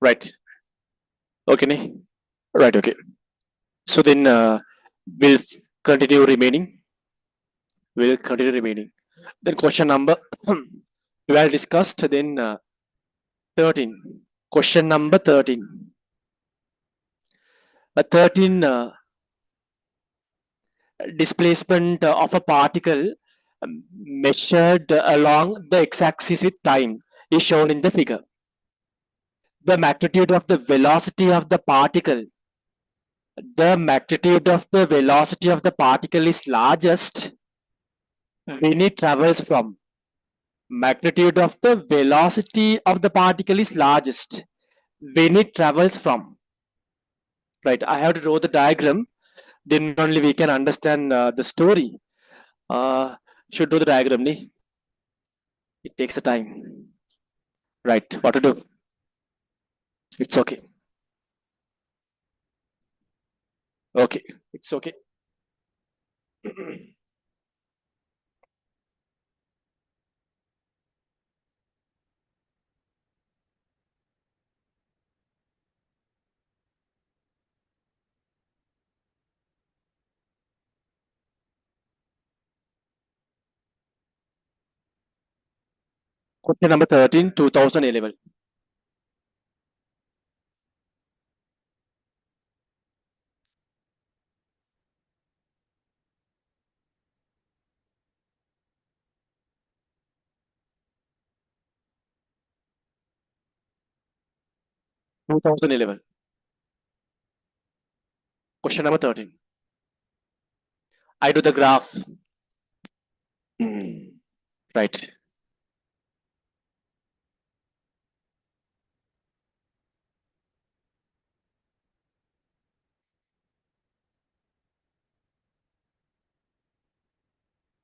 Right. Okay. Right. Okay. So then we'll continue remaining. We'll continue remaining. Then question number we have discussed. Then 13. Question number 13. 13 displacement of a particle measured along the x-axis with time is shown in the figure. The magnitude of the velocity of the particle is largest when it travels from. Magnitude of the velocity of the particle is largest when it travels from. Right, I have to draw the diagram, then only we can understand the story. Should do the diagram, ni? It takes a time. Right, what to do? It's okay. Okay, it's okay. Question number 13, 2011. Question number 13. I do the graph. Right.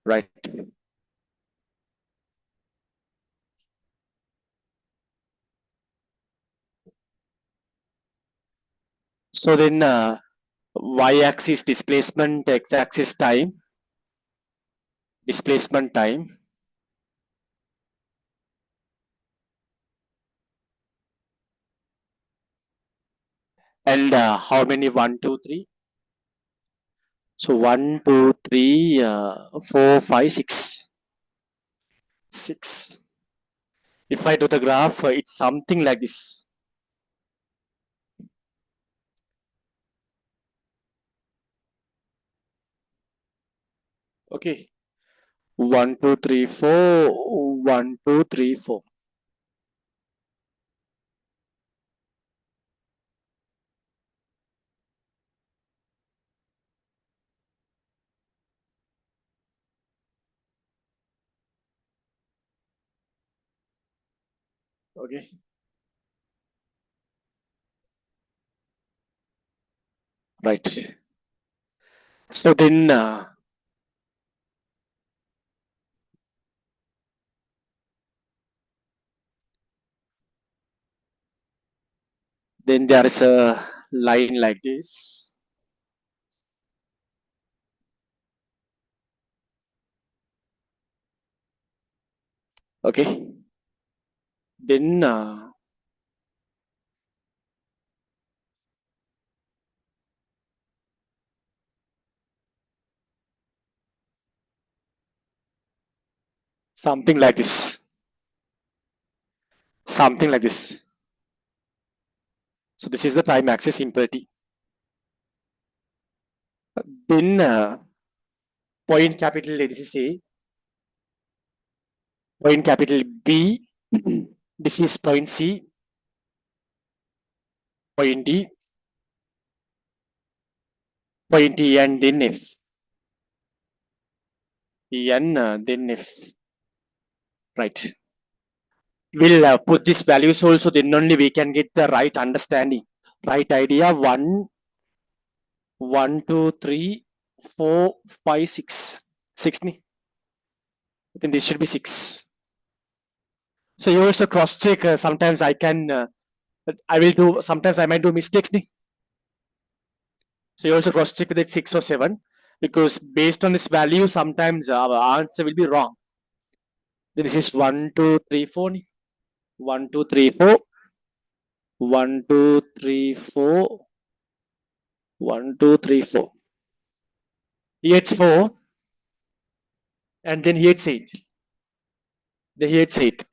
Right. So then y-axis displacement, x-axis time, displacement time. And how many? 1, 2, 3. So 1, 2, 3, 4, 5, 6. 6. If I do the graph, it's something like this. Okay. 1, 2, 3, 4. 1, 2, 3, 4. Okay. Right. So then there is a line like this. Okay. Then something like this. Something like this. So this is the time axis imperative. Then point capital, this is A. Point capital B. This is point C. Point D. Point E and then F. E and then F. Right. We'll put these values also, then only we can get the right understanding, right idea. 1, 1, 2, 3, 4, 5, 6. 6 ni? Then this should be 6. So you also cross check. Sometimes I can, I will do, sometimes I might do mistakes ni? So you also cross check with it 6 or 7, because based on this value, sometimes our answer will be wrong. Then this is 1, 2, 3, 4 ni? 1, 2, 3, 4. 1, 2, 3, 4. 1, 2, 3, 4. Here it's 4. And then here it's 8. Here it's 8.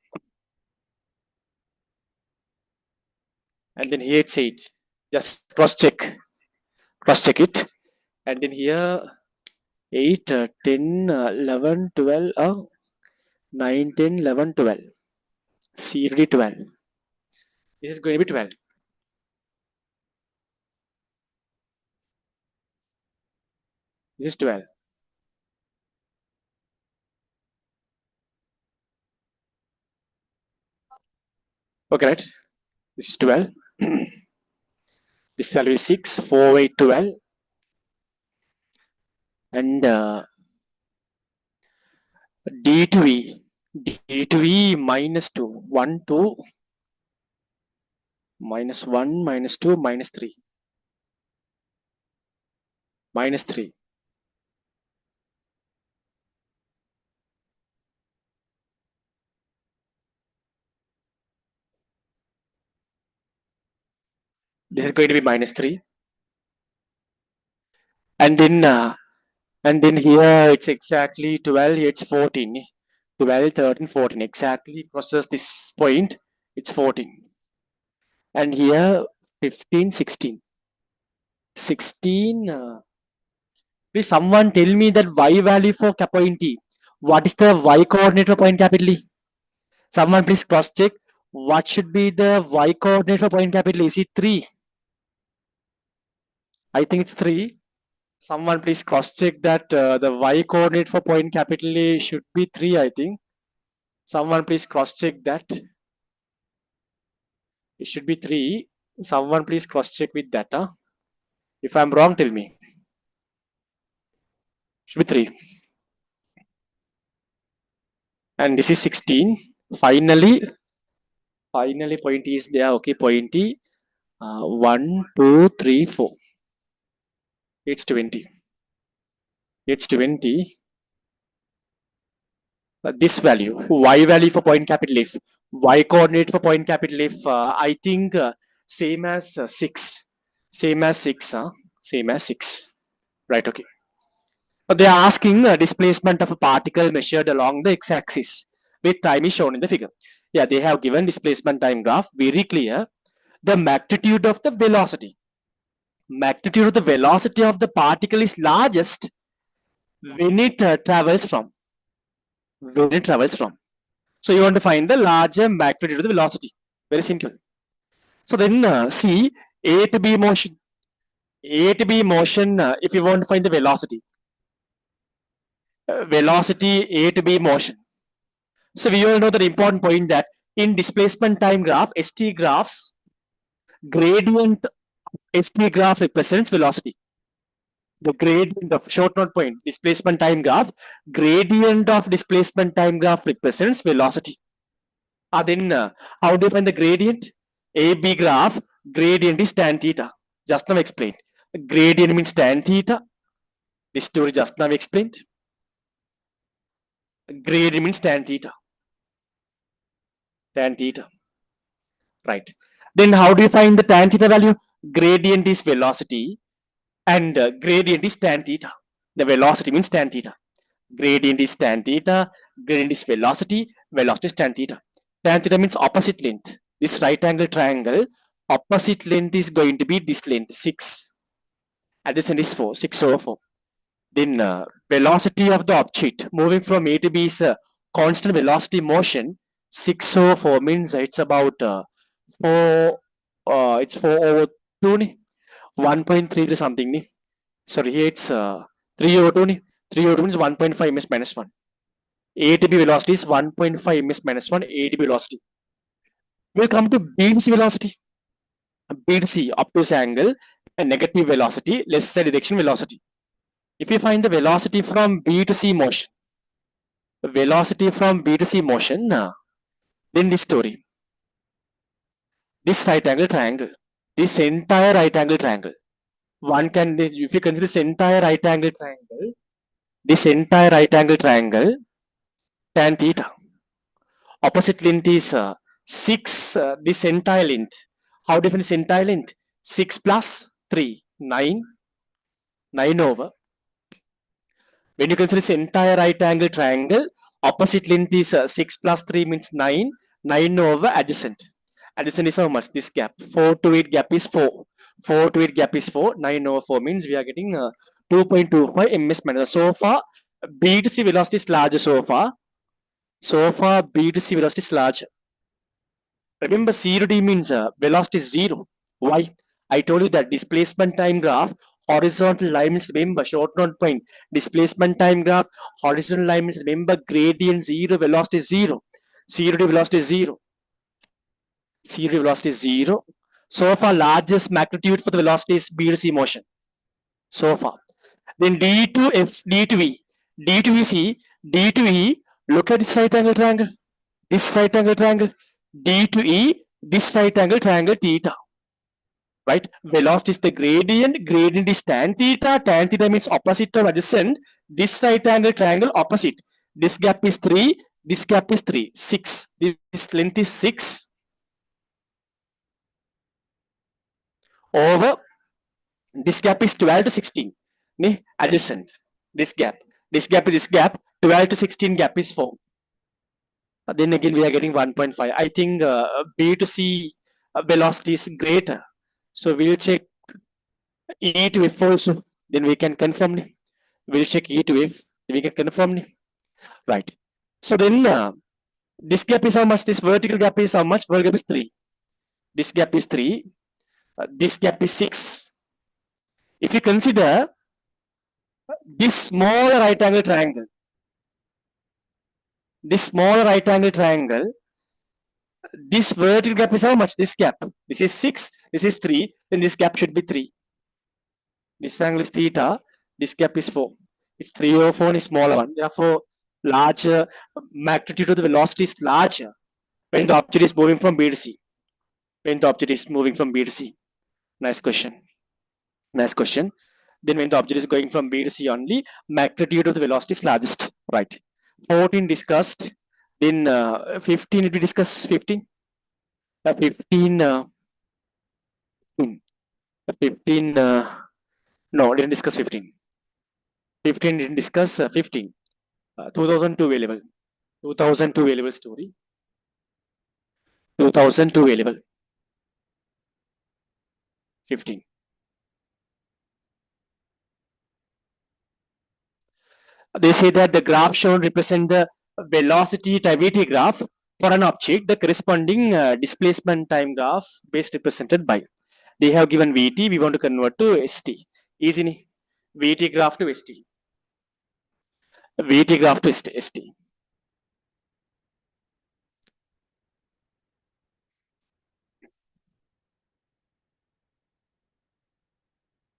And then here it's 8. Just cross check. Cross check it. And then here 8, 10, 11, 12, 9, 10, 11, 12. Seriously 12. This is going to be 12. This is 12. Okay, right? This is 12. This value is 6, 4, 8, 12. And D to E. D to E minus 2. 1, 2. Minus 1, minus 2, minus 3. Minus 3. This is going to be minus 3. And then here it's exactly 12. Here it's 14. 12, 13, 14. Exactly crosses this point. It's 14. And here 15, 16. 16. Please someone tell me that y value for point T. What is the y coordinate for point capital E? Someone please cross check. What should be the y coordinate for point capital E? Is it 3? I think it's 3. Someone please cross check that the y coordinate for point capital A should be 3, I think. Someone please cross check that. It should be 3. Someone please cross check with that. If I'm wrong, tell me. Should be 3. And this is 16. Finally point is there. Okay, point E. 1, 2, 3, 4. It's 20. It's 20. This value, y value for point capital F, y coordinate for point capital F, I think same as 6. Same as 6. Same as 6. Right, okay. But they are asking displacement of a particle measured along the x-axis with time is shown in the figure. Yeah, they have given displacement time graph, very clear. The magnitude of the velocity. Magnitude of the velocity of the particle is largest when it travels from. When it travels from. So you want to find the larger magnitude of the velocity. Very simple. So then see A to B motion. A to B motion, if you want to find the velocity. Velocity A to B motion. So we all know the important point that in displacement time graph, ST graphs, gradient ST graph represents velocity. The gradient of short note point, displacement time graph, gradient of displacement time graph represents velocity. Then how do you find the gradient? AB graph, gradient is tan theta. Just now explained. Gradient means tan theta. This story just now explained. Gradient means tan theta. Tan theta. Right. Then how do you find the tan theta value? Gradient is velocity and gradient is tan theta. The velocity means tan theta. Gradient is tan theta, gradient is velocity is tan theta. Tan theta means opposite length. This right angle triangle, opposite length is going to be this length, 6. Adjacent is 4, 6 over 4. Then velocity of the object moving from A to B is a constant velocity motion. 6 over 4 means it's about 4, it's 4 over 2, 1.3 to something. Sorry, here it's 3 over 2. 3 over 2 is 1.5 ms minus 1. A to B velocity is 1.5 ms minus 1 A to B velocity. We'll come to B to C velocity. B to C, obtuse angle, and negative velocity, less the direction velocity. If you find the velocity from B to C motion, velocity from B to C motion, then this story. This right angle triangle, this entire right angle triangle. One can, if you consider this entire right angle triangle, tan theta. Opposite length is 6, this entire length. How define this entire length? 6 plus 3, 9, 9 over. When you consider this entire right angle triangle, opposite length is 6 plus 3 means 9, 9 over adjacent. Adjacent is how much? This gap. 4 to 8 gap is 4. 4 to 8 gap is 4. 9 over 4 means we are getting 2.25 ms minus. So far, B to C velocity is larger so far. So far, B to C velocity is larger. Remember, C to D means velocity is 0. Why? I told you that displacement time graph, horizontal line means remember short note point. Displacement time graph, horizontal line means remember gradient 0, velocity is 0. C to D velocity is 0. C to D velocity is 0. So far, largest magnitude for the velocity is B to C motion. So far. Then D to F, D to E. D to E, see, D to E, look at this right angle triangle. This right angle triangle. D to E, this right angle triangle theta. Right? Velocity is the gradient. Gradient is tan theta. Tan theta means opposite of adjacent. This right angle triangle opposite. This gap is 3. This gap is 3. 6. This length is 6 over this gap is 12 to 16. Adjacent. This gap. This gap is this gap. 12 to 16 gap is 4. Then again we are getting 1.5. I think B to C velocity is greater. So we'll check E to F also. Then we can confirm. We'll check E to F. We can confirm. Right. So then this gap is how much? This vertical gap is how much? Vertical gap is 3. This gap is 3. This gap is 6. If you consider this small right angle triangle, this vertical gap is how much? This gap. This is 6. This is 3. Then this gap should be 3. This angle is theta. This gap is 4. It's 3 over 4 and a smaller one. Therefore, larger magnitude of the velocity is larger when the object is moving from B to C. When the object is moving from B to C. Nice question. Nice question. Then when the object is going from B to C only, magnitude of the velocity is largest. Right. 14 discussed. Then 15, did we discuss 15? 15, 15, no, didn't discuss 15. 15 didn't discuss 15. 2002 available. 2002 available story. 2002 available. 15. They say that the graph shown represent the velocity time VT graph for an object, the corresponding displacement time graph best represented by. They have given VT, we want to convert to ST. Easy. VT graph to ST. VT graph to ST.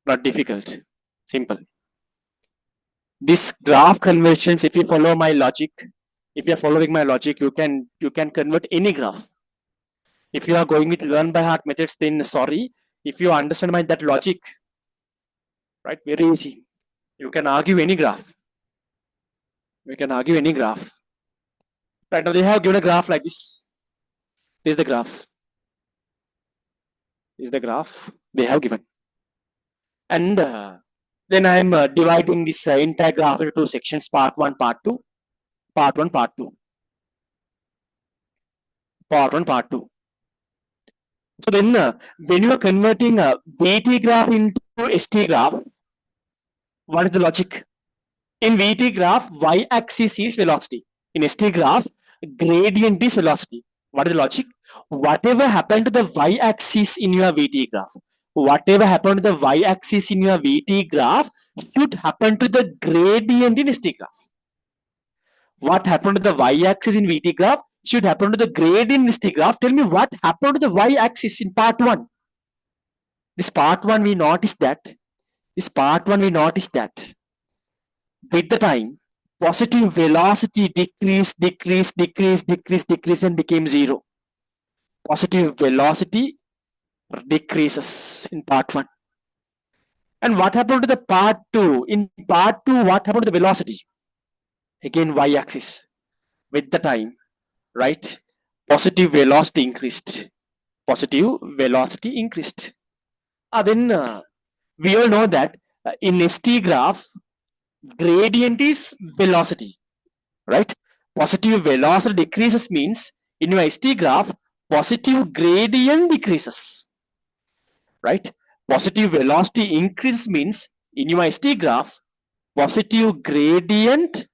Not difficult. Simple. This graph conversions, if you follow my logic, if you are following my logic, you can convert any graph. If you are going with learn by heart methods, then sorry. If you understand that logic, right, very easy. You can argue any graph. We can argue any graph. Right now they have given a graph like this. This is the graph. This is the graph they have given. And then I am dividing this entire graph into 2 sections, part 1, part 2. Part 1, part 2. Part 1, part 2. So then when you are converting a VT graph into ST graph, what is the logic? In VT graph, y-axis is velocity. In ST graph, gradient is velocity. What is the logic? Whatever happened to the y-axis in your VT graph, whatever happened to the y-axis in your VT graph should happen to the gradient in ST graph. What happened to the y-axis in VT graph should happen to the gradient in ST graph. Tell me what happened to the y-axis in part 1. This part 1 we noticed that. This part 1 we noticed that. With the time, positive velocity decrease and became 0. Positive velocity decreases in part 1. And what happened to the part 2? In part 2, what happened to the velocity? Again, y-axis. With the time, right? Positive velocity increased. positive velocity increased. Then we all know that in ST graph, gradient is velocity, right? Positive velocity decreases means in your ST graph, positive gradient decreases, right? Positive velocity increase means in your ST graph, positive gradient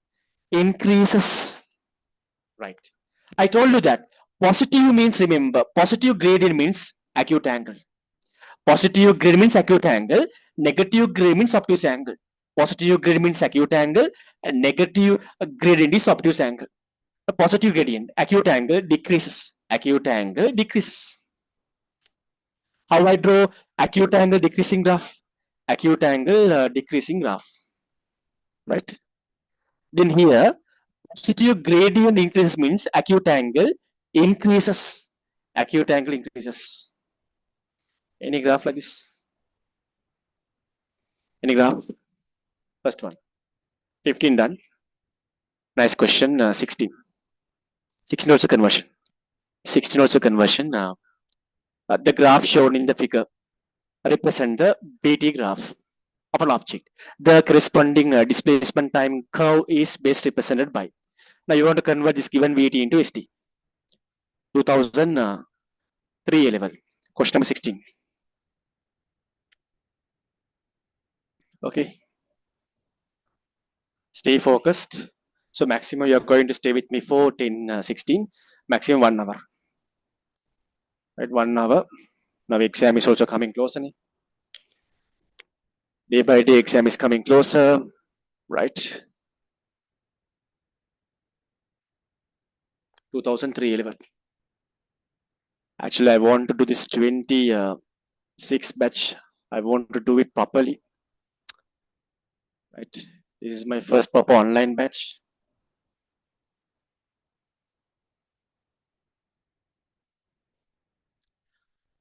increases, right? I told you that positive means, remember, positive gradient means acute angle. Positive gradient means acute angle, negative gradient means obtuse angle. Positive gradient means acute angle, and negative gradient is obtuse angle. The positive gradient, acute angle decreases. Acute angle decreases. How I draw acute angle decreasing graph? Acute angle decreasing graph, right? Then here, positive gradient increase means acute angle increases. Acute angle increases. Any graph like this? Any graph? First one. 15 done. Nice question. 16. 16 also conversion. 16 also conversion. The graph shown in the figure represent the BT graph of an object. The corresponding displacement time curve is best represented by. Now you want to convert this given VT into ST. 2003 level. Question number 16. Okay. Stay focused. So maximum you are going to stay with me for 10, 16. Maximum 1 hour. Right, 1 hour. Now exam is also coming closer. Day by day exam is coming closer. Right. 2003 level. Actually, I want to do this 26 batch. I want to do it properly. Right. This is my first proper online batch.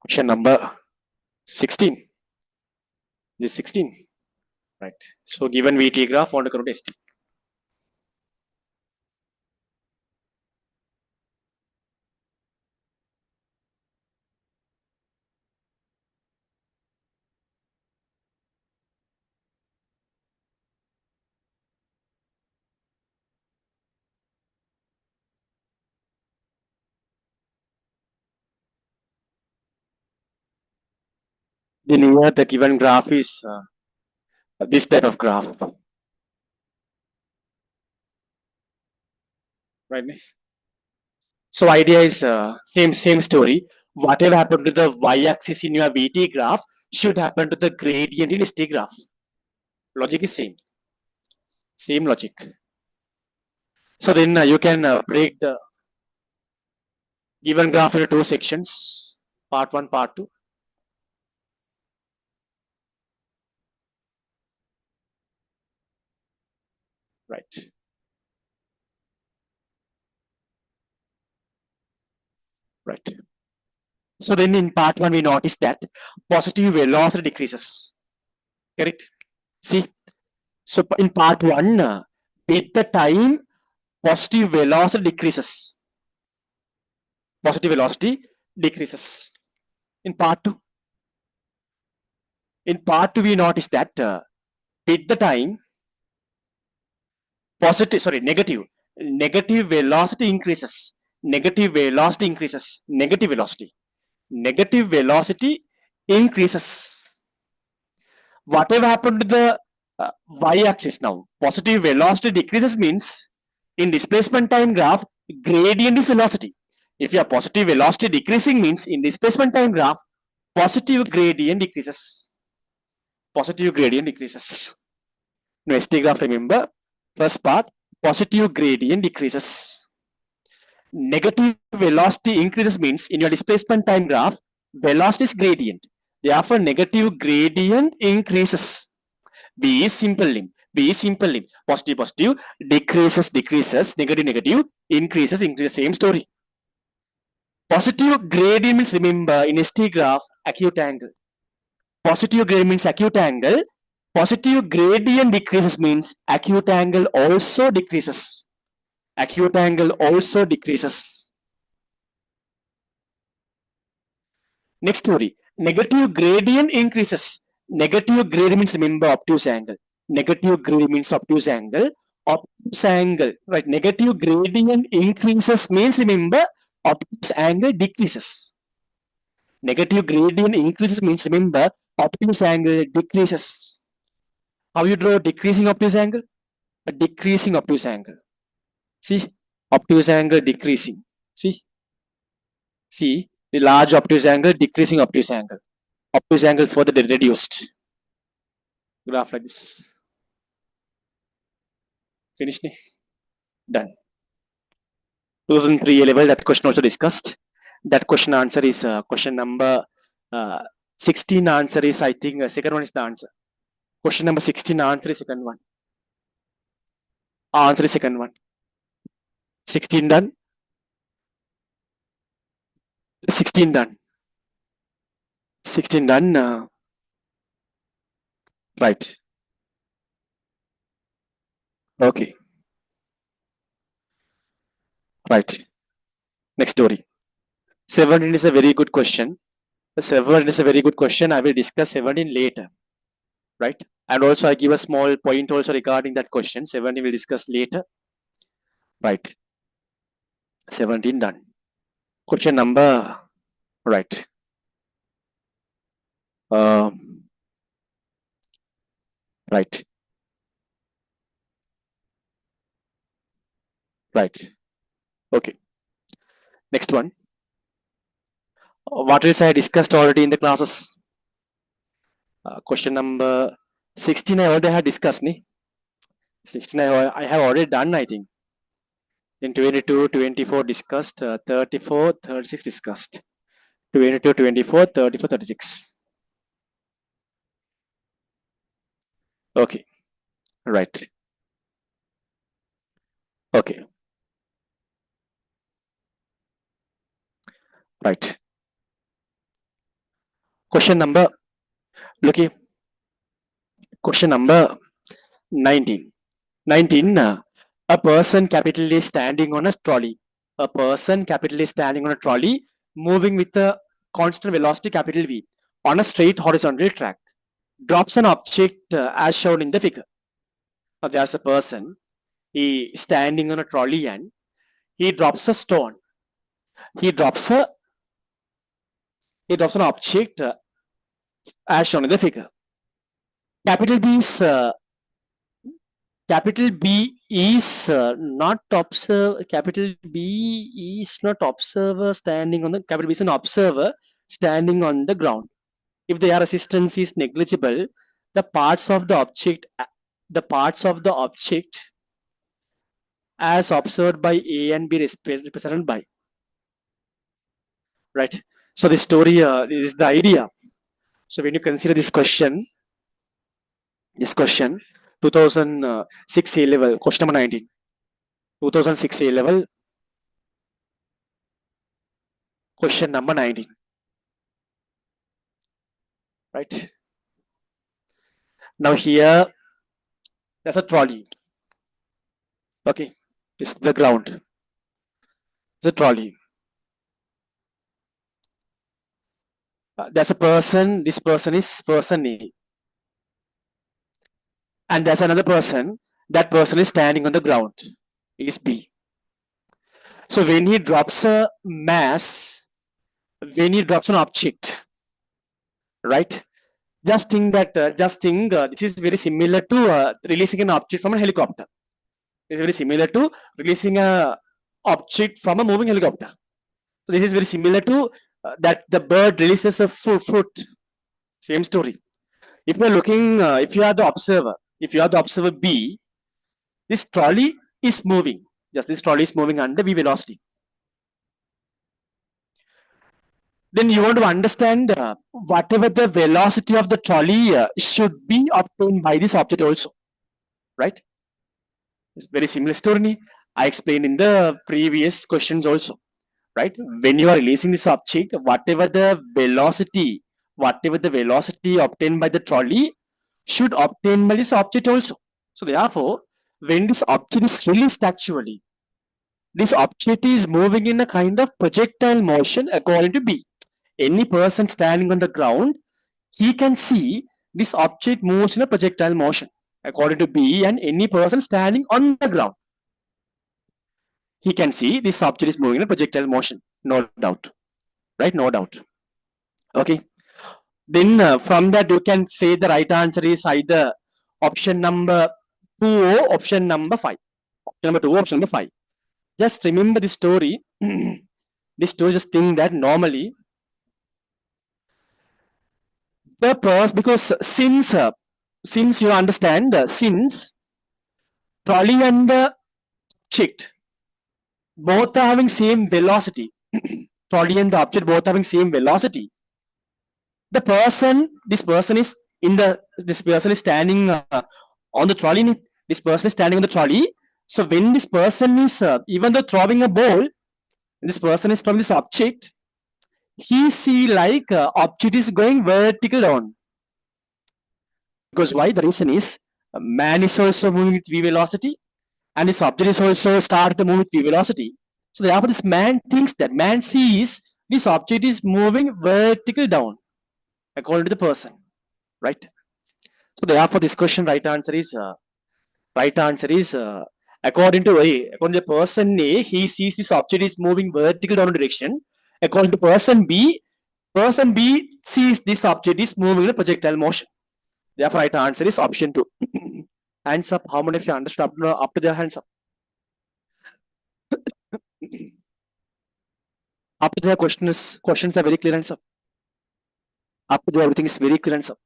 Question number 16. This is 16. Right. So given VT graph, want to go to ST. Then here the given graph is this type of graph. Right. So idea is same story. Whatever happened to the y-axis in your VT graph should happen to the gradient in ST graph. Logic is same. Same logic. So then you can break the given graph into 2 sections. Part 1, part 2. Right. Right. So then in part 1 we notice that positive velocity decreases. Correct? See? So in part 1, with the time, positive velocity decreases. Positive velocity decreases. In part 2, we notice that with the time, negative velocity increases. Negative velocity increases. Negative velocity increases. Whatever happened to the y-axis now? Positive velocity decreases means in displacement time graph, gradient is velocity. If your positive velocity decreasing means in displacement time graph, positive gradient decreases. Positive gradient decreases. Now ST graph, remember, first part, positive gradient decreases. Negative velocity increases means in your displacement time graph, velocity is gradient. Therefore, negative gradient increases. B is simple limb. Positive, decreases, negative, increases, same story. Positive gradient means, remember, in ST graph, acute angle. Positive gradient means acute angle. Positive gradient decreases means acute angle also decreases. Acute angle also decreases. Next story. Negative gradient increases. Negative gradient means, remember, obtuse angle. Negative gradient means obtuse angle. Obtuse angle, right? Negative gradient increases means, remember, obtuse angle decreases. Negative gradient increases means, remember, obtuse angle decreases. How you draw decreasing obtuse angle? A decreasing obtuse angle. See, obtuse angle decreasing. See, the large obtuse angle, decreasing obtuse angle. Obtuse angle further reduced. Graph like this. Finished? Done. 2003 level, that question also discussed. That question answer is question number 16 answer is, I think, second one is the answer. Question number 16 answer is second one. Answer is second one. 16 done. 16 done. 16 done. Right. Okay. Right. Next story. 17 is a very good question. 17 is a very good question. I will discuss 17 later. Right. And also I give a small point also regarding that question. 17 will discuss later. Right. 17 done. Question number, right. Right. Right. Okay. Next one. What else I discussed already in the classes? Question number 16 I already had discussed. 16 I have already done, I think. Then 22, 24 discussed, 34, 36 discussed. 22, 24, 34, 36. Okay. Right. Okay. Right. Question number, look here. Question number 19. 19. A person capitally standing on a trolley. A person capitally standing on a trolley, moving with a constant velocity capital V on a straight horizontal track, drops an object as shown in the figure. Now there's a person, he standing on a trolley and he drops a stone. He drops an object as shown in the figure. Capital B is not observer. Capital B is not observer standing on the. Capital B is an observer standing on the ground. If the air resistance is negligible, the parts of the object as observed by A and B represented by. Right. So the story this is the idea. So when you consider this question, 2006 A level, question number 19. 2006 A level, question number 19. Right. Now here, there's a trolley. Okay. This is the ground. It's a trolley. There's a person. This person is person A. And there's another person. That person is standing on the ground. Is B. So when he drops a mass, when he drops an object, right? Just think that this is very similar to releasing an object from a helicopter. It's very similar to releasing a object from a moving helicopter. So this is very similar to that the bird releases a fruit. Same story. If you are looking, if you are the observer B, this trolley is moving. Just this trolley is moving under V velocity. Then you want to understand whatever the velocity of the trolley should be obtained by this object also, right? It's very similar story. I explained in the previous questions also, right? When you are releasing this object, whatever the velocity obtained by the trolley should obtain by this object also. So therefore, when this object is released actually, this object is moving in a kind of projectile motion according to B. any person standing on the ground, he can see this object moves in a projectile motion according to B, and any person standing on the ground, he can see this object is moving in a projectile motion, no doubt, right? No doubt. Okay. Then from that you can say the right answer is either option number 2 or option number 5. Option number 2 or option number 5. Just remember this story. This story just think that normally the person, because since you understand, since trolley and the object both are having same velocity, trolley and the object both having same velocity, the person, this person is standing on the trolley. This person is standing on the trolley. So when this person is even though throwing a ball, this person is from this object, he see like object is going vertical down. Because why? The reason is man is also moving with v velocity, and this object is also start to move with v velocity. So therefore, this man thinks that man sees this object is moving vertical down, according to the person, right? So therefore, this question right answer is according to the person A, he sees this object is moving vertical down direction. According to person B sees this object is moving in a projectile motion. Therefore, right answer is option 2. Hands up. How many of you understood up to their hands up? Up to their questions are very clear, hands up. Up to there, everything is very clear, hands up.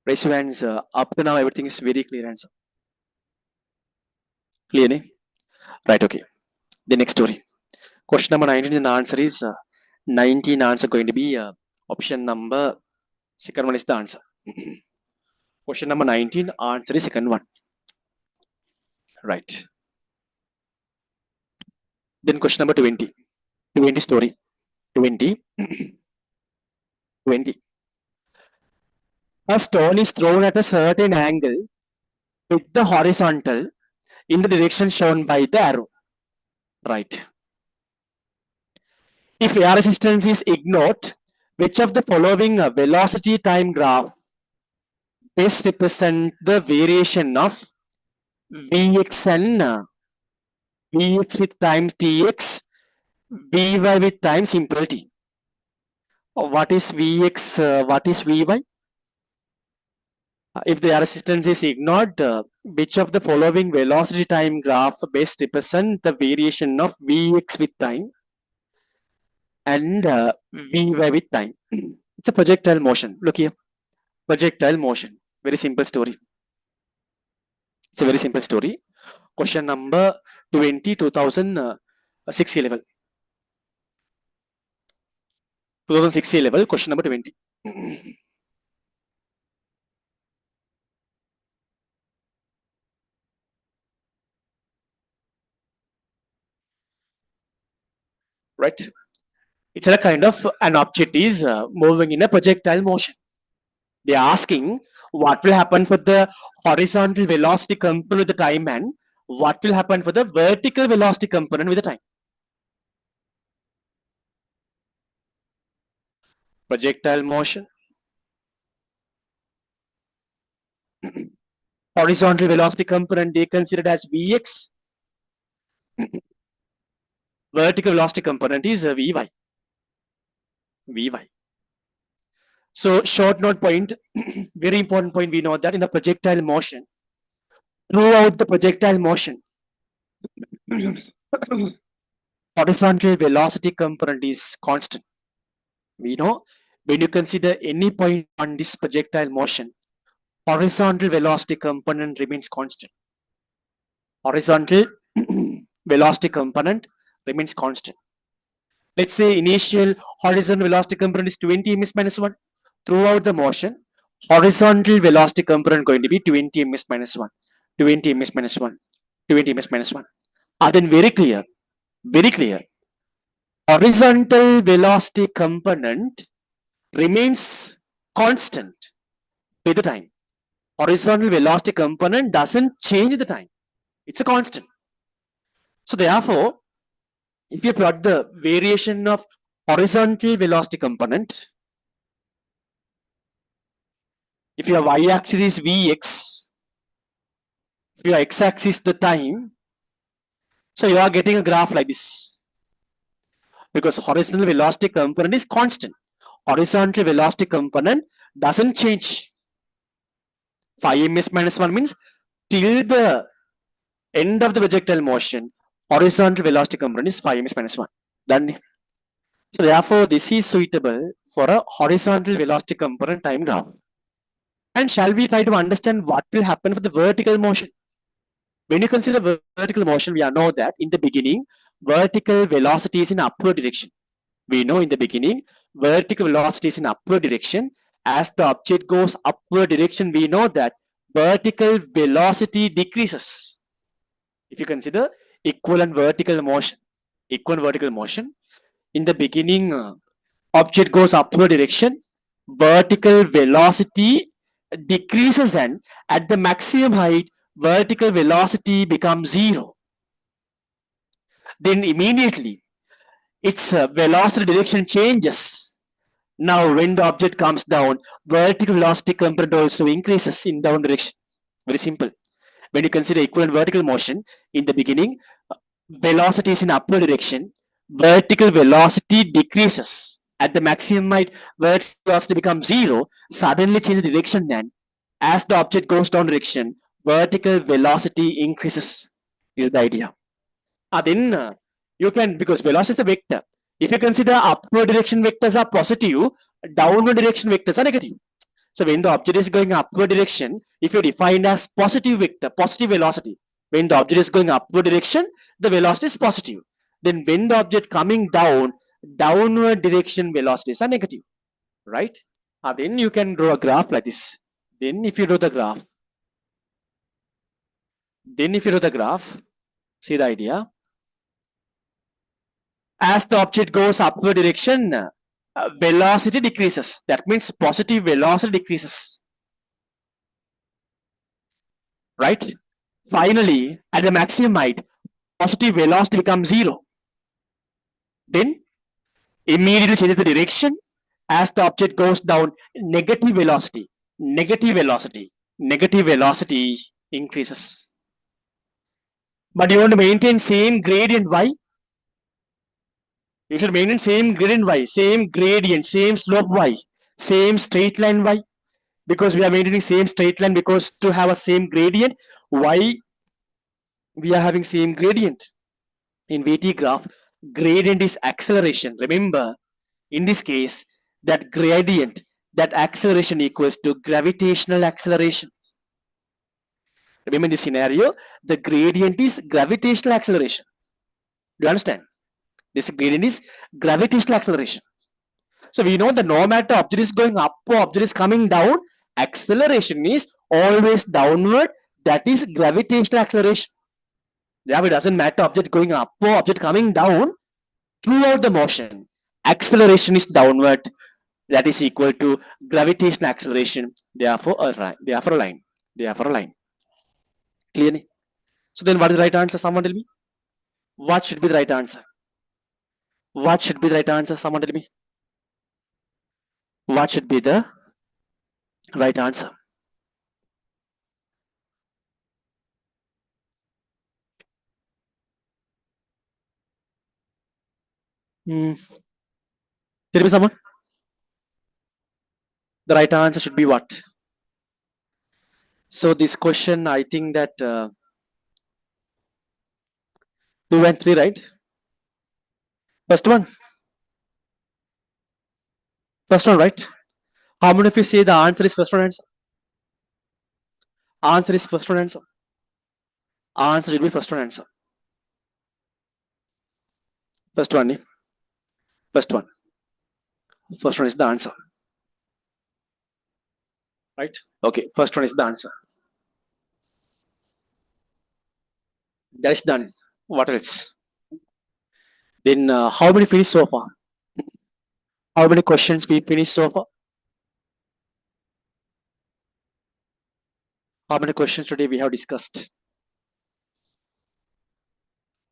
Raise your hands. Up to now, everything is very clear, hands up. Clear, ne? Right, okay. The next story. Question number 19, the answer is 19 answer going to be option number, second one is the answer. Question number 19, answer is second one. Right. Then question number 20. 20 story. 20. 20. A stone is thrown at a certain angle with the horizontal in the direction shown by the arrow. Right. If air resistance is ignored, which of the following velocity time graph best represent the variation of Vx and Vx with time Tx, Vy with time simple T? What is Vx? What is Vy? If the air resistance is ignored, which of the following velocity time graph best represent the variation of Vx with time and Vy with time? It's a projectile motion. Look here. Projectile motion. Very simple story. It's a very simple story. Question number 20, 2006 level. 2006 level, question number 20. Right? It's a kind of an object is moving in a projectile motion. They are asking what will happen for the horizontal velocity component with the time and what will happen for the vertical velocity component with the time. Projectile motion. Horizontal velocity component they considered as Vx. Vertical velocity component is Vy. Vy. So short note point, very important point, we know that in the projectile motion, throughout the projectile motion, horizontal velocity component is constant. We know when you consider any point on this projectile motion, horizontal velocity component remains constant. Horizontal velocity component remains constant. Let's say initial horizontal velocity component is 20 ms minus 1. Throughout the motion, horizontal velocity component going to be 20 ms minus 1, 20 ms minus 1, 20 ms minus 1. Then very clear, very clear. Horizontal velocity component remains constant with the time. Horizontal velocity component doesn't change the time. It's a constant. So therefore, if you plot the variation of horizontal velocity component. If your y-axis is Vx, if your x-axis the time, so you are getting a graph like this. Because horizontal velocity component is constant. Horizontal velocity component doesn't change. Phi ms minus 1 means till the end of the projectile motion, horizontal velocity component is phi ms minus 1. Done. So therefore, this is suitable for a horizontal velocity component time graph. And shall we try to understand what will happen for the vertical motion? When you consider vertical motion, we know that in the beginning, vertical velocity is in upward direction. We know in the beginning, vertical velocity is in upward direction. As the object goes upward direction, we know that vertical velocity decreases. If you consider equivalent vertical motion, in the beginning, object goes upward direction, vertical velocity decreases, and at the maximum height, vertical velocity becomes 0. Then immediately, its velocity direction changes. Now, when the object comes down, vertical velocity component also increases in down direction. Very simple. When you consider equivalent vertical motion, in the beginning, velocity is in upward direction, vertical velocity decreases. At the maximum height, vertical velocity becomes 0, suddenly change the direction, and as the object goes down direction, vertical velocity increases. Is the idea. Then you can, because velocity is a vector. If you consider upward direction vectors are positive, downward direction vectors are negative. So when the object is going upward direction, if you define as positive vector, positive velocity, when the object is going upward direction, the velocity is positive. Then when the object coming down, downward direction velocities are negative, right? Then you can draw a graph like this. Then if you draw the graph, see the idea. As the object goes upward direction, velocity decreases. That means positive velocity decreases. Right? Finally, at the maximum height, positive velocity becomes 0. Then immediately changes the direction. As the object goes down, negative velocity increases. But you want to maintain same gradient y. You should maintain same gradient y, same gradient, same slope y, same straight line y. Because we are maintaining same straight line, because to have a same gradient, y we are having same gradient. In VT graph, gradient is acceleration. Remember, in this case, that gradient, that acceleration equals to gravitational acceleration. Remember in this scenario, the gradient is gravitational acceleration. Do you understand? This gradient is gravitational acceleration. So we know that no matter object is going up or object is coming down, acceleration is always downward. That is gravitational acceleration. Therefore, it doesn't matter object going up or object coming down, throughout the motion, acceleration is downward. That is equal to gravitational acceleration. Therefore, a line. Clearly. So then, what is the right answer? Someone tell me. What should be the right answer? Someone tell me. What should be the right answer? Tell me someone. The right answer should be what? So this question, I think that 2 and 3, right? First one, right? How many of you say the answer is first one answer? Answer is first one answer. Answer should be first one answer. First one is the answer. Right? Okay, first one is the answer. That is done. What else? Then how many finished so far? How many questions we finished so far? How many questions today we have discussed?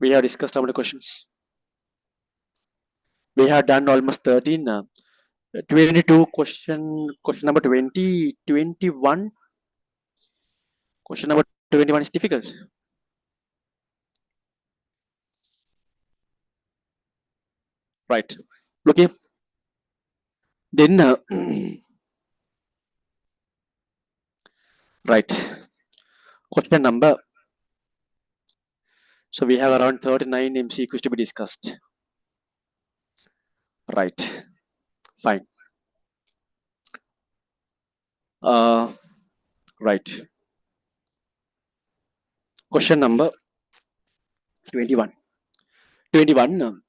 We have discussed how many questions? We have done almost 13. 22 question number 20, 21. Question number 21 is difficult. Right. Look here. Then, right. Question number. So we have around 39 MCQs to be discussed. Right. Fine. Right. Question number 21. 21.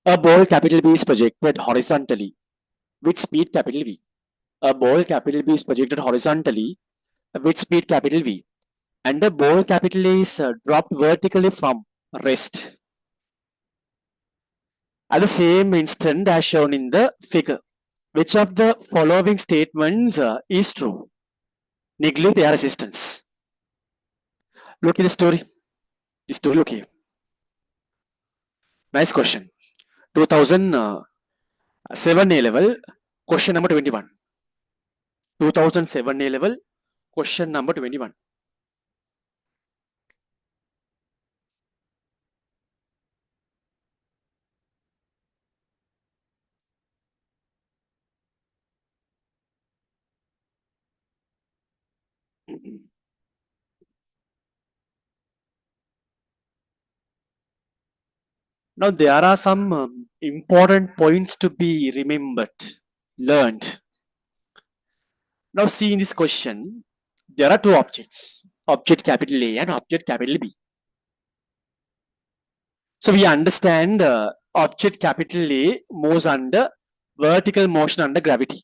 A ball capital B is projected horizontally with speed capital V. A ball capital B is projected horizontally with speed capital V. And the ball capital A is dropped vertically from rest at the same instant as shown in the figure. Which of the following statements is true? Neglect air resistance. Look at the story. The story, look here. Nice question. 2007 A level, question number 21. 2007 A level, question number 21. Now, there are some important points to be remembered, learned. Now, see in this question, there are two objects, object capital A and object capital B. So, we understand object capital A moves under vertical motion under gravity.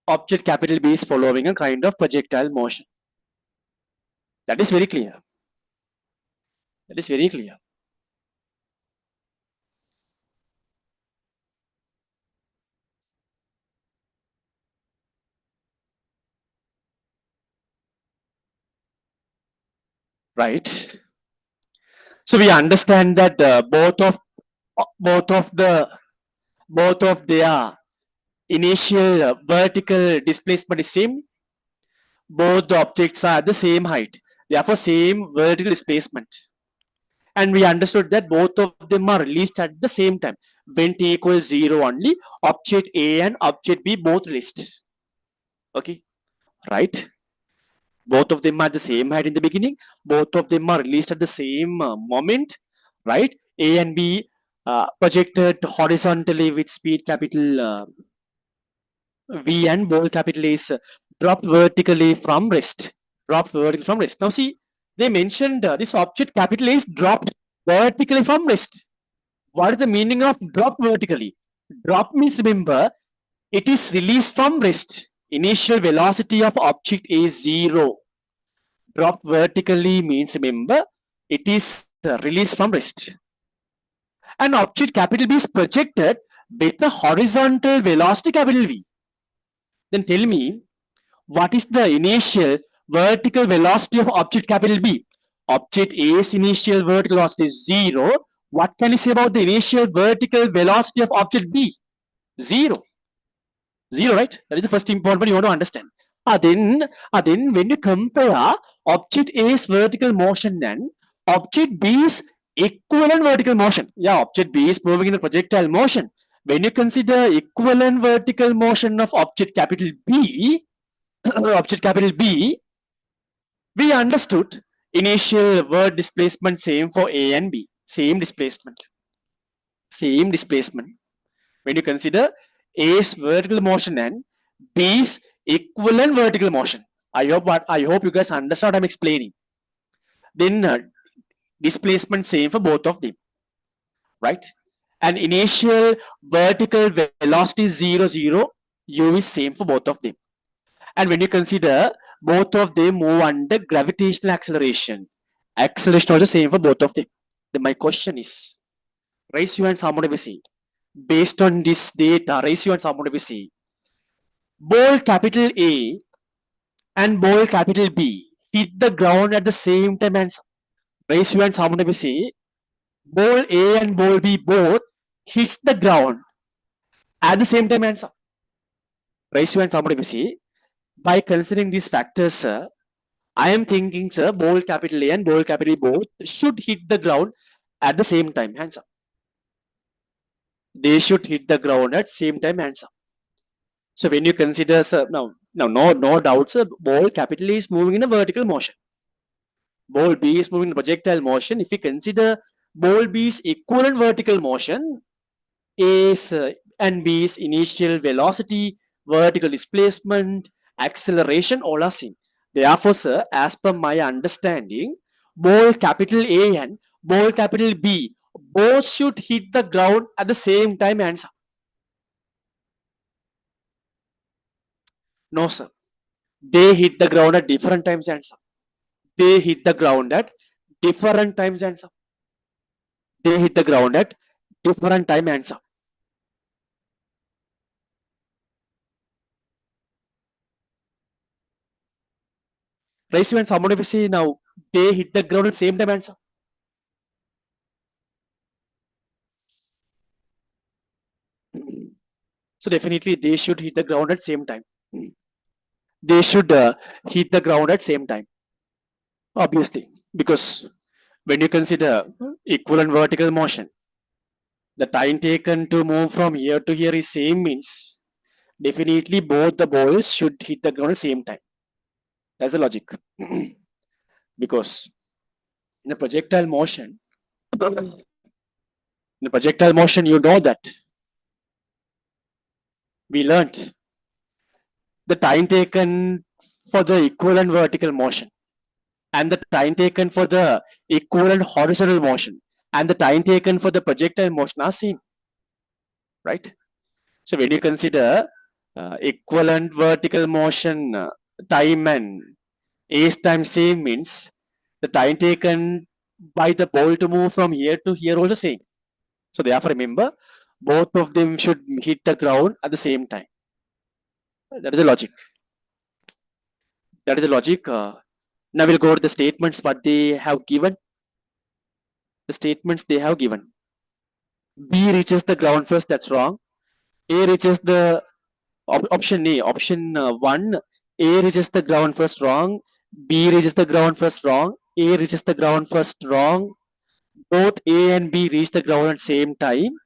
Object capital B is following a kind of projectile motion. That is very clear. That is very clear. Right. So we understand that both of their initial vertical displacement is same. Both the objects are at the same height, therefore same vertical displacement. And we understood that both of them are released at the same time. When t equals 0 only, object A and object B both released. Okay, right? Both of them are the same height in the beginning. Both of them are released at the same moment, right? A and B projected horizontally with speed capital V, and ball capital A is dropped vertically from rest. Dropped vertically from rest. Now see, they mentioned this object capital A is dropped vertically from rest. What is the meaning of drop vertically? Drop means, remember, it is released from rest. Initial velocity of object A is 0. Drop vertically means, remember, it is released from rest. And object capital B is projected with the horizontal velocity capital V. Then tell me, what is the initial vertical velocity of object capital B? Object A's initial vertical velocity is 0. What can you say about the initial vertical velocity of object B? 0. 0, right? That is the first important you want to understand. Then when you compare object A's vertical motion and object B's equivalent vertical motion. Yeah, object B is moving in a projectile motion. When you consider equivalent vertical motion of object capital B, object capital B, we understood initial word displacement same for A and B. Same displacement. Same displacement. When you consider A's vertical motion and B's equivalent vertical motion. I hope you guys understand what I'm explaining. Then displacement same for both of them. Right? And initial vertical velocity 0, 0, U is same for both of them. And when you consider both of them move under gravitational acceleration, acceleration also same for both of them. Then my question is, raise your hands, how many we say? Based on this data, raise your hands, how many we say? Ball capital A and ball capital B hit the ground at the same time, and raise your hands, how many we say? Ball A and ball B both hits the ground at the same time answer. Raise your hand, somebody will see. By considering these factors, sir, I am thinking, sir, ball capital A and ball capital B both should hit the ground at the same time. Hands up. They should hit the ground at same time. Hands up. So when you consider, sir, now no doubt, sir, ball capital A is moving in a vertical motion. Ball B is moving in projectile motion. If you consider ball B's equivalent vertical motion, A's and B's initial velocity, vertical displacement, acceleration, all are same. Therefore, sir, as per my understanding, ball capital A and ball capital B both should hit the ground at the same time. Answer. No, sir. They hit the ground at different times. Answer. They hit the ground at different times. Answer. They hit the ground at different time. Answer. Raise your hand. Somebody will say now they hit the ground at same time. Answer. So definitely they should hit the ground at same time. They should hit the ground at same time. Obviously, because when you consider equivalent vertical motion, the time taken to move from here to here is same means definitely both the balls should hit the ground at same time. That's the logic. Because in a projectile motion, you know that we learned the time taken for the equivalent vertical motion and the time taken for the equivalent horizontal motion and the time taken for the projectile motion are same, right? So when you consider equivalent vertical motion time and A's time same means the time taken by the ball to move from here to here also same. So therefore remember, both of them should hit the ground at the same time. That is the logic. That is the logic. Now we'll go to the statements what they have given. The statements they have given. B reaches the ground first, that's wrong. A reaches the option A, option 1, A reaches the ground first, wrong. B reaches the ground first, wrong. A reaches the ground first, wrong. Both A and B reach the ground at same time.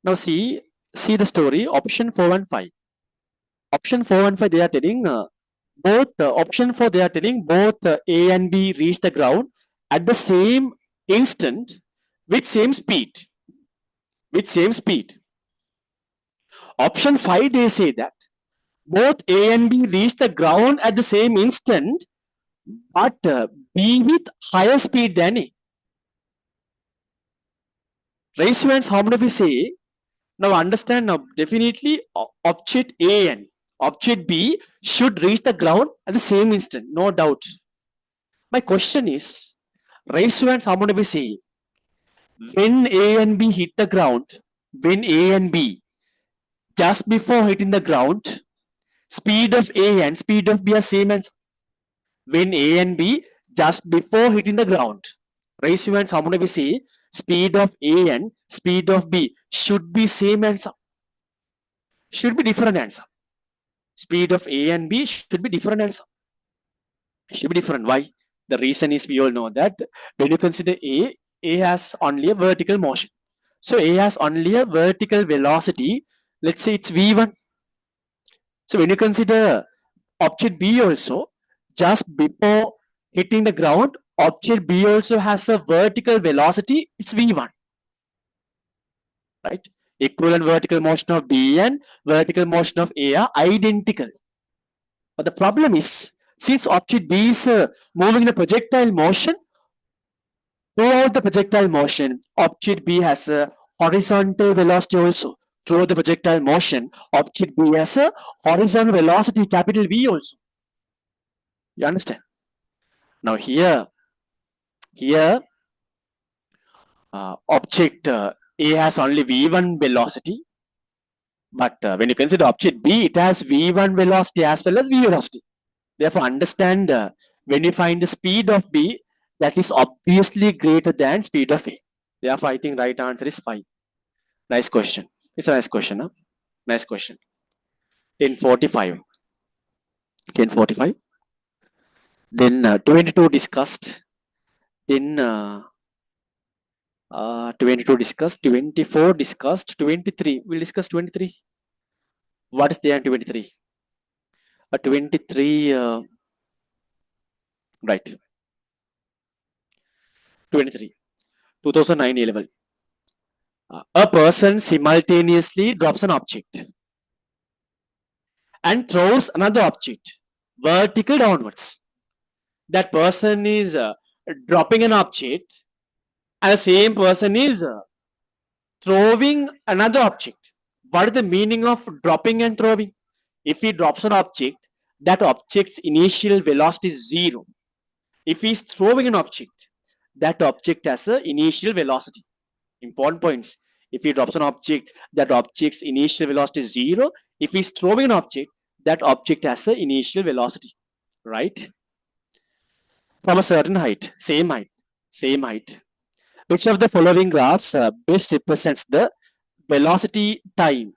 Now see the story, option 4 and 5. Option 4 and 5, they are telling option 4, they are telling both A and B reach the ground at the same instant with same speed. Option 5, they say that both A and B reach the ground at the same instant, but B with higher speed than A. Raise your hands, how many of you say? Now understand, now definitely object A and object B should reach the ground at the same instant, no doubt. My question is, raise your hands, how many of you say? When A and B hit the ground, when A and B just before hitting the ground, speed of A and speed of B are same as when A and B just before hitting the ground. Raise your hands, how many of you say speed of A and speed of B should be same answer? Should be different answer. Speed of A and B should be different answer. Should be different. Why? The reason is we all know that when you consider A has only a vertical motion. So A has only a vertical velocity. Let's say it's V1. So when you consider object B also, just before hitting the ground, object B also has a vertical velocity, it's V1. Right? Equivalent vertical motion of B and vertical motion of A are identical. But the problem is, since object B is moving in a projectile motion, throughout the projectile motion, object B has a horizontal velocity also. Throughout the projectile motion, object B has a horizontal velocity, capital V also. You understand? Now here object A has only V1 velocity, but when you consider object B, it has V1 velocity as well as V velocity. Therefore, understand when you find the speed of B, that is obviously greater than speed of A. Therefore, I think right answer is 5. Nice question. It's a nice question, huh? Nice question. 10:45. 10:45. Then 22 discussed. Then 22 discussed. 24 discussed. 23. We'll discuss 23. What is there in 23? 23. Right. 23. 2009 level. A person simultaneously drops an object and throws another object vertical downwards. That person is dropping an object, and the same person is throwing another object. What is the meaning of dropping and throwing? If he drops an object, that object's initial velocity is 0. If he is throwing an object, that object has an initial velocity. Important points. If he drops an object, that object's initial velocity is 0. If he is throwing an object, that object has an initial velocity. Right? From a certain height, same height, same height. Which of the following graphs best represents the velocity time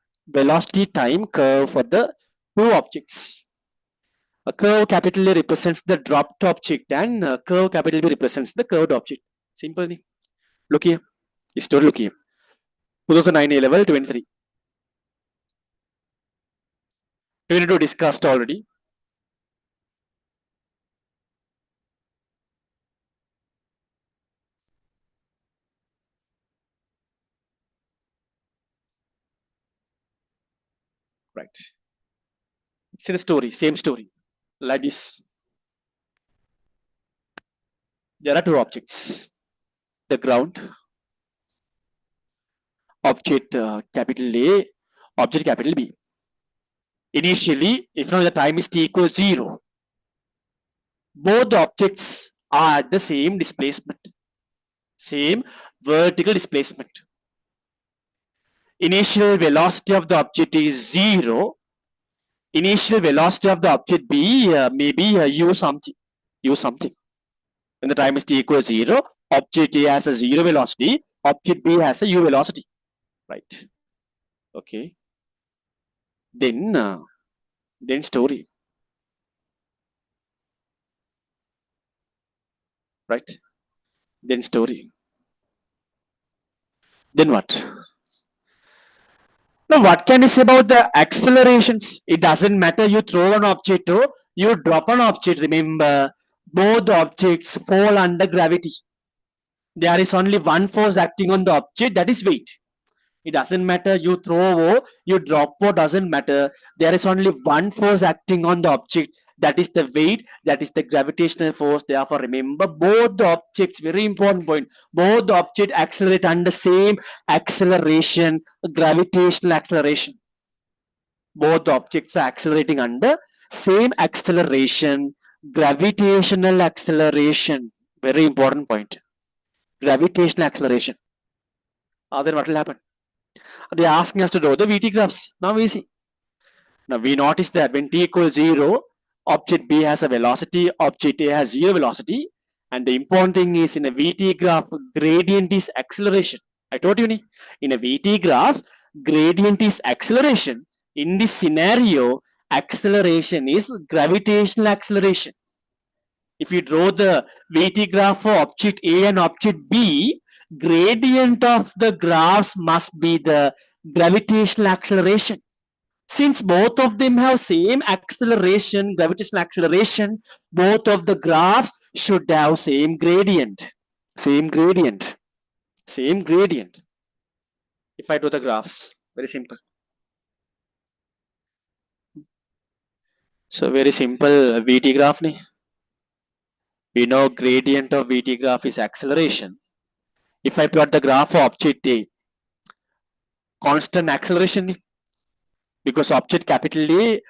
curve for the two objects? A curve capital A represents the dropped object, and curve capital B represents the curved object. Simple. Look here. Story look here. 2009 A level 23. 22 discussed already. Right. See the story, same story. Like this. There are two objects. The ground, object capital A, object capital B. Initially, if now the time is t equals 0, both the objects are at the same displacement, same vertical displacement. Initial velocity of the object is 0. Initial velocity of the object B maybe u something. When the time is t equals 0, object A has a 0 velocity, object B has a u velocity. Right. Okay. Then story. Right. Then story. Then what? Now, what can you say about the accelerations? It doesn't matter you throw an object or you drop an object. Remember, both objects fall under gravity. There is only one force acting on the object, that is weight. It doesn't matter you throw or you drop or doesn't matter. There is only one force acting on the object, that is the weight, that is the gravitational force. Therefore, remember both the objects, very important point, both the objects accelerate under same acceleration, gravitational acceleration. Both the objects are accelerating under same acceleration, gravitational acceleration. Very important point. Gravitational acceleration. Then what will happen? They are asking us to draw the VT graphs. Now we see. Now we notice that when t equals 0, object B has a velocity, object A has 0 velocity. And the important thing is, in a VT graph, gradient is acceleration. I told you, in a VT graph, gradient is acceleration. In this scenario, acceleration is gravitational acceleration. If you draw the VT graph for object A and object B, gradient of the graphs must be the gravitational acceleration. Since both of them have same acceleration, gravitational acceleration, both of the graphs should have same gradient. Same gradient. Same gradient. If I draw the graphs, very simple. So very simple VT graph. We know gradient of VT graph is acceleration. If I plot the graph for object A, constant acceleration, because object capital A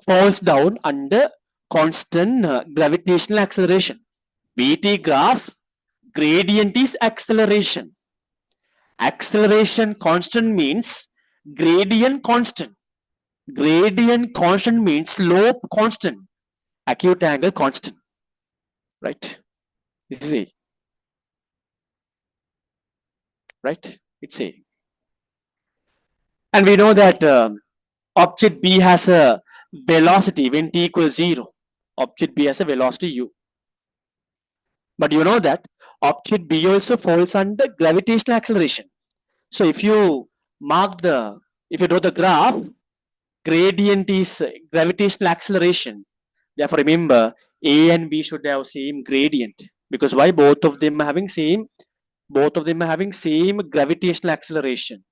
falls down under constant gravitational acceleration. VT graph, gradient is acceleration. Acceleration constant means gradient constant. Gradient constant means slope constant. Acute angle constant. Right? This is A. Right? It's A. And we know that object B has a velocity when t equals 0. Object B has a velocity u. But you know that object B also falls under gravitational acceleration. So if you if you draw the graph, gradient is gravitational acceleration. Therefore, remember A and B should have same gradient, because why? Both of them are having same gravitational acceleration.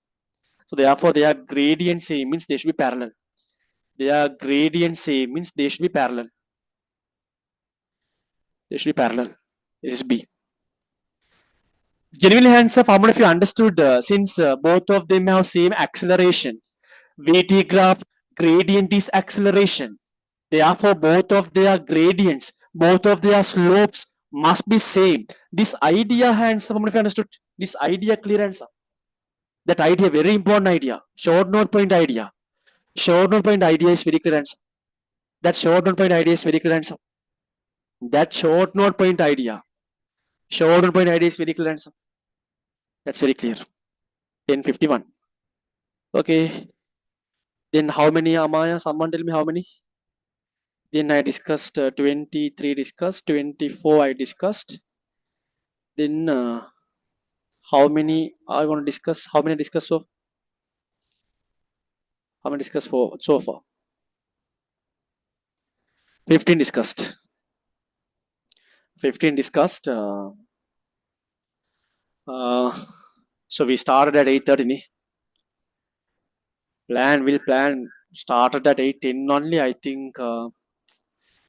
So therefore, their gradient same means they should be parallel. Their gradient same means they should be parallel. They should be parallel. This is B. Genuinely hands up. How many of you understood? Since both of them have same acceleration, VT graph gradient is acceleration. Therefore, both of their gradients, both of their slopes must be same. This idea, hands up. How many of you understood? This idea, clear answer. That idea, very important idea. Short note point idea. Short note point idea is very clear answer. That short note point idea is very clear answer. That short note point idea. Short note point idea is very clear answer. That's very clear. 1051. Okay. Then how many, Amaya? Someone tell me how many? Then I discussed 23 discussed, 24 I discussed. Then how many I want to discuss? How many discuss so? How many discussed for so far? 15 discussed. 15 discussed. So we started at 8:30. Plan started at 8:10 only. I think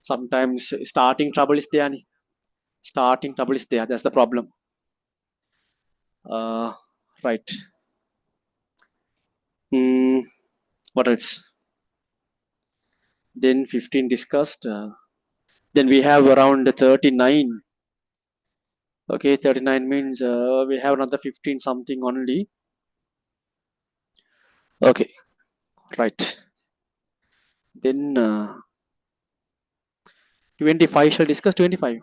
sometimes starting trouble is there. Starting trouble is there. That's the problem. Right. What else? Then 15 discussed. Then we have around 39. Okay, 39 means we have another 15 something only. Okay, right. Then 25 shall discuss 25.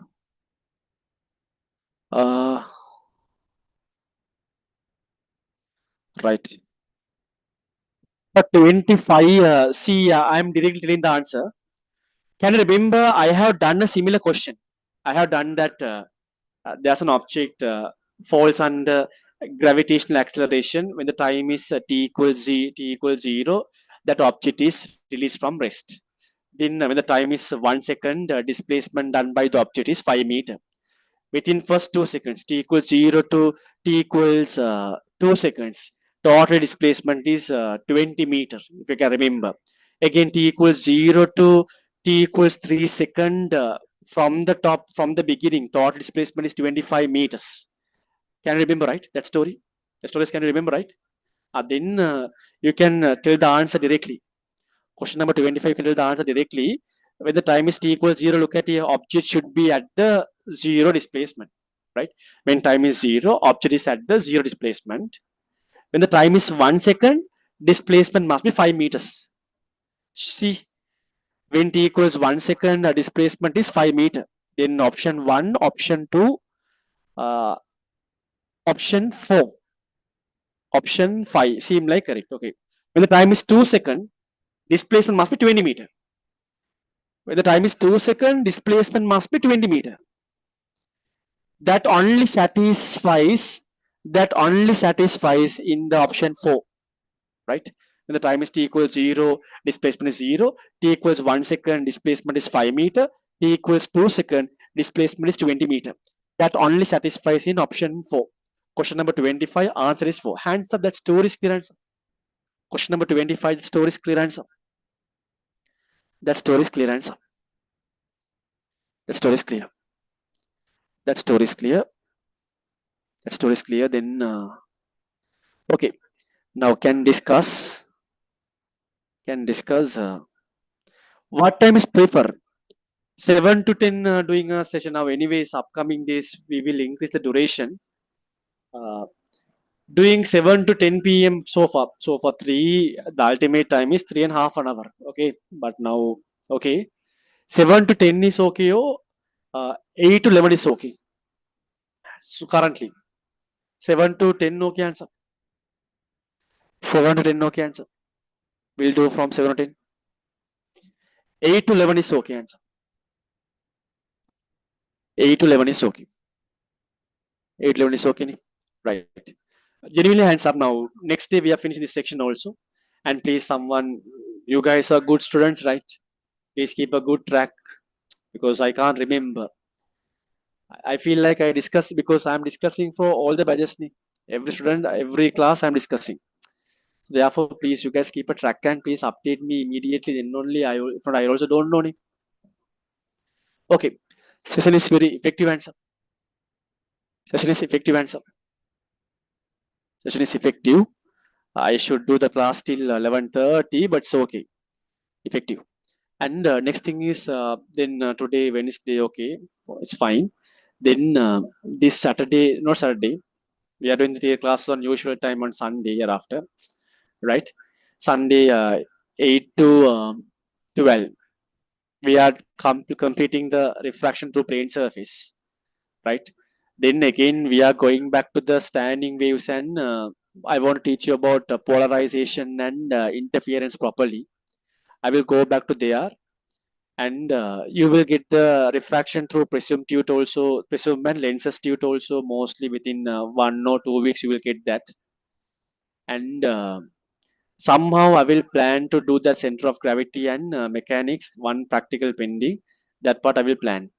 Right. But 25, see, I'm directly telling the answer. Can you remember? I have done a similar question. I have done that. There's an object falls under gravitational acceleration when the time is t equals 0. That object is released from rest. Then when the time is 1 second, displacement done by the object is 5 meter. Within first 2 seconds, t equals 0 to t equals 2 seconds, total displacement is 20 meter, if you can remember. Again, t equals 0 to t equals 3 second, from the top, from the beginning, total displacement is 25 meters. Can you remember, right? That story? The stories can you remember, right? Then you can tell the answer directly. Question number 25, you can tell the answer directly. When the time is t equals 0, look at the object should be at the 0 displacement, right? When time is 0, object is at the 0 displacement. When the time is 1 second, displacement must be 5 meters. See, when t equals 1 second, displacement is 5 meter. Then option 1, option 2, option 4, option 5 seem like correct. Okay. When the time is 2 second, displacement must be 20 meter. When the time is 2 second, displacement must be 20 meter. That only satisfies in the option 4, right? When the time is t equals 0, displacement is 0. T equals 1 second, displacement is 5 meter. T equals 2 second, displacement is 20 meter. That only satisfies in option 4. Question number 25, answer is 4. Hands up, that story is clear answer. Question number 25, the story is clear answer. That story is clear answer. That story is clear. That story is clear. That story is clear. Then, okay. Now can discuss what time is prefer. 7 to 10 doing a session now. Anyways, upcoming days we will increase the duration. Doing 7 to 10 p.m. so far. So for 3, the ultimate time is 3.5 an hour. Okay, but now okay, 7 to 10 is okay. 8 to 11 is okay. So currently 7 to 10 okay answer. 7 to 10, okay answer. We'll do from 7 to 10. 8 to 11 is okay answer. 8 to 11 is okay. 8 to 11 is okay. Right. Genuinely hands up now. Next day we are finishing this section also. And please someone, you guys are good students, right? Please keep a good track because I can't remember. I feel like I discuss because I'm discussing for all the batches. Every student, every class I'm discussing. Therefore, please you guys keep a track and please update me immediately. Then only I also don't know. Okay. Session is very effective answer. Session is effective answer. Session is effective. I should do the class till 11:30, but it's okay. Effective. And next thing is then today Wednesday, okay, it's fine. Then this Saturday, not Saturday, we are doing the classes on usual time on Sunday hereafter, right? Sunday 8 to 12. We are completing the refraction through plane surface, right? Then again we are going back to the standing waves and I want to teach you about polarization and interference properly. I will go back to there and you will get the refraction through prism tube also, prism and lenses tube also mostly within 1 or 2 weeks you will get that. And somehow I will plan to do the center of gravity and mechanics, one practical pending. That part I will plan.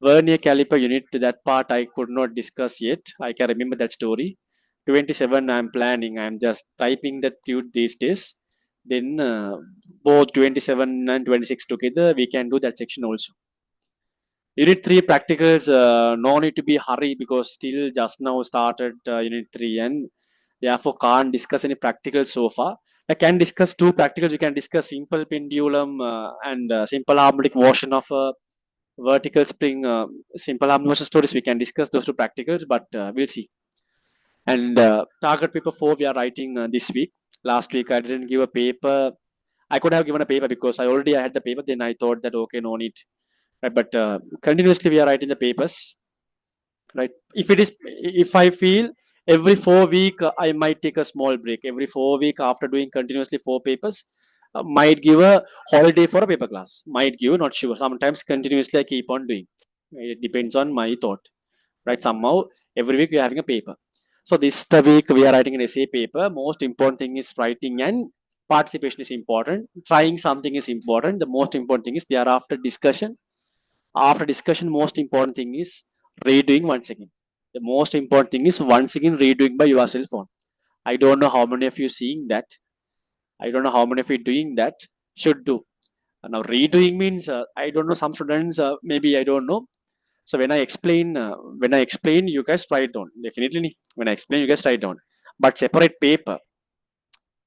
Vernier caliper unit, that part I could not discuss yet. I can remember that story. 27 I'm planning. I'm just typing that tube these days. Then both 27 and 26 together, we can do that section also. Unit 3 practicals, no need to be hurry because still just now started Unit 3 and therefore can't discuss any practicals so far. I can discuss two practicals. We can discuss simple pendulum and simple harmonic motion of a vertical spring, simple harmonic motion stories. We can discuss those two practicals, but we'll see. And target paper 4 we are writing this week. Last week I didn't give a paper. I could have given a paper because I already had the paper. Then I thought that okay, no need. Right, but continuously we are writing the papers, right? If I feel every 4 week I might take a small break. Every 4 week after doing continuously 4 papers, might give a holiday for a paper class. Might give, not sure. Sometimes continuously I keep on doing. It depends on my thought, right? Somehow every week we are having a paper. So this the week we are writing an essay paper. Most important thing is writing and participation is important. Trying something is important. The most important thing is thereafter discussion. After discussion, most important thing is redoing once again. The most important thing is once again redoing by yourself on. I don't know how many of you seeing that. I don't know how many of you doing that. Should do. Now redoing means I don't know, some students maybe I don't know. So when I explain you guys write down definitely. When I explain you guys write down, but separate paper.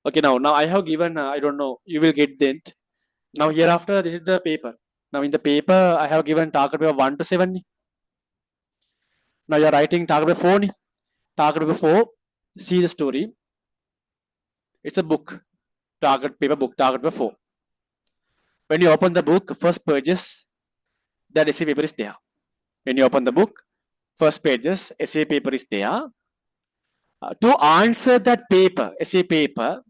Okay, now I have given I don't know, you will get that. Now hereafter this is the paper. Now in the paper I have given target paper 1 to 7. Now you're writing target paper 4. Target paper 4. See the story. It's a book. Target paper book. Target paper 4. When you open the book, first pages, that essay paper is there. When you open the book, first pages, essay paper is there. To answer that paper, essay paper,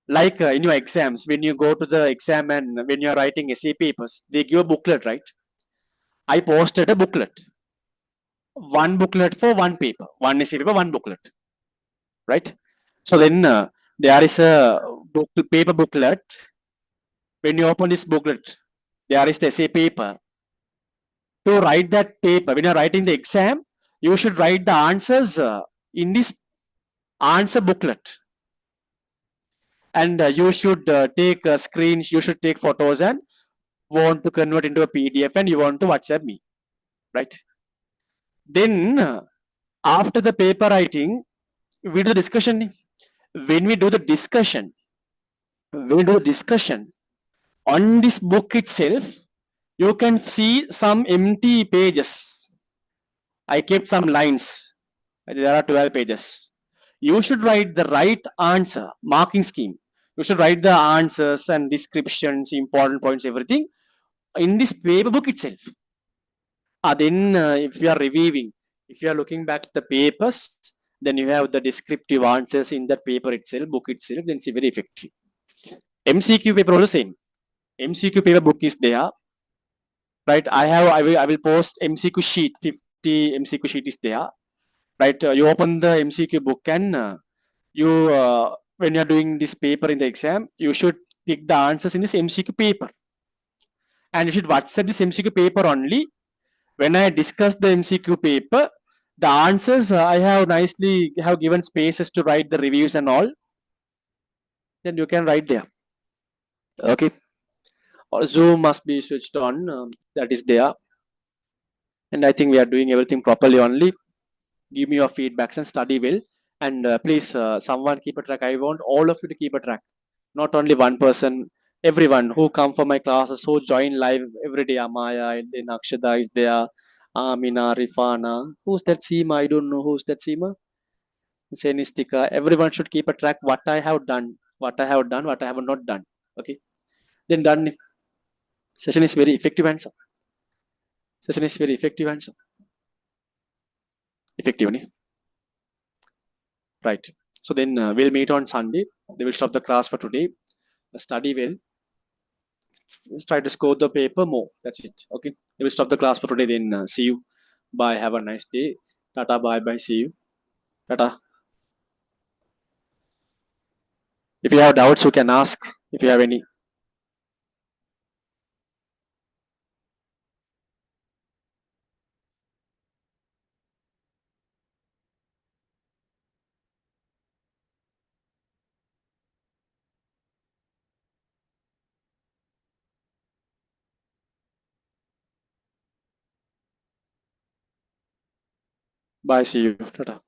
like in your exams, when you go to the exam and when you're writing essay papers, they give a booklet, right? I posted a booklet. One booklet for one paper. One essay paper, one booklet. Right? So then there is a paper booklet. When you open this booklet, there is the essay paper. To write that paper, when you're writing the exam, you should write the answers in this answer booklet. And you should take screens, you should take photos and want to convert into a PDF and you want to WhatsApp me. Right? Then after the paper writing, we do the discussion. When we do the discussion, on this book itself, you can see some empty pages. I kept some lines. There are 12 pages. You should write the right answer, marking scheme. You should write the answers and descriptions, important points, everything in this paper book itself. Then if you are reviewing, if you are looking back at the papers, then you have the descriptive answers in that paper itself, book itself, then it's very effective. MCQ paper also same. MCQ paper book is there, right? I will post MCQ sheet, 50 MCQ sheet is there, right? You open the MCQ book and you when you're doing this paper in the exam, you should take the answers in this MCQ paper, and you should WhatsApp this MCQ paper only. When I discuss the MCQ paper, the answers I have nicely have given spaces to write the reviews and all. Then you can write there. Okay. Or Zoom must be switched on. That is there, and I think we are doing everything properly. Only give me your feedbacks and study well. And please, someone keep a track. I want all of you to keep a track. Not only one person. Everyone who come for my classes, who join live every day. Amaya, and then Akshada is there. Amina, Rifana. Who's that Seema? I don't know who's that Seema. Senistika. Everyone should keep a track what I have done, what I have done, what I have not done. Okay. Then done. Session is very effective answer. Session is very effective answer. Effectively. Right. So then we'll meet on Sunday. They will stop the class for today. Study well. Let's try to score the paper more. That's it. Okay. We will stop the class for today. Then see you. Bye. Have a nice day. Tata. Bye. Bye. See you. Tata. If you have doubts, you can ask. If you have any. Bye. See you. Tata.